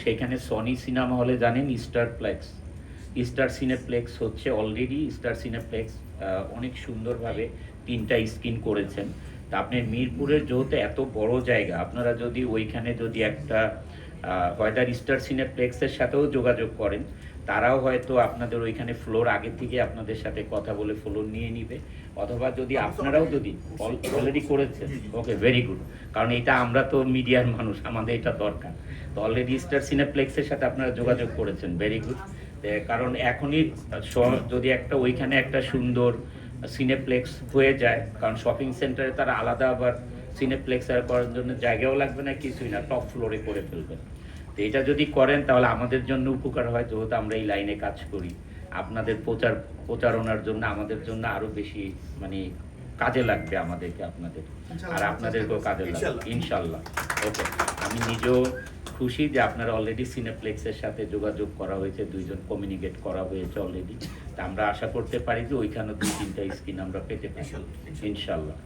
সেখানে Sony cinema হলে জানেন স্টার সিনেপ্লেক্স হচ্ছে অলরেডি স্টার সিনেপ্লেক্স অনেক সুন্দরভাবে 3টা স্ক্রিন করেছেন। তা আপনার মিরপুরের যেহেতু এত বড় জায়গা, আপনারা যদি ওইখানে যদি একটা হয়তো স্টার সিনেপ্লেক্সের সাথেও যোগাযোগ করেন, তারাও হয়তো আপনাদের ওইখানে ফ্লোর আগে থেকে আপনাদের সাথে কথা বলে ফ্লোর নিয়ে নিবে, অথবা যদি আপনারাও যদি অলরেডি করেছেন, ওকে ভেরি গুড, কারণ এটা আমরা তো মিডিয়ার মানুষ, আমাদের এটা দরকার। তো অলরেডি স্টার সিনেপ্লেক্সের সাথে আপনারা যোগাযোগ করেছেন, ভেরি গুড। কারণ এখনই যদি একটা ওইখানে একটা সুন্দর সিনেপ্লেক্স হয়ে যায়, কারণ শপিং সেন্টারে তারা আলাদা আবার সিনেপ্লেক্স করার জন্য জায়গাও লাগবে না, কিছুই না, টপ ফ্লোরে করে ফেলবেন। তো এটা যদি করেন তাহলে আমাদের জন্য উপকার হয়, যেহেতু আমরা এই লাইনে কাজ করি। আপনাদের প্রচারণার জন্য আমাদের জন্য আরো বেশি মানে কাজে লাগবে আমাদেরকে, আপনাদের আর আপনাদেরকেও কাজে লাগবে ইনশাল্লাহ। ওকে, আমি নিজেও খুশি যে আপনারা অলরেডি সিনেপ্লেক্সের সাথে যোগাযোগ করা হয়েছে, দুইজন কমিউনিকেট করা হয়েছে অলরেডি। তা আমরা আশা করতে পারি যে ওইখানে 2-3টা স্ক্রিন আমরা পেতে পারি ইনশাল্লাহ।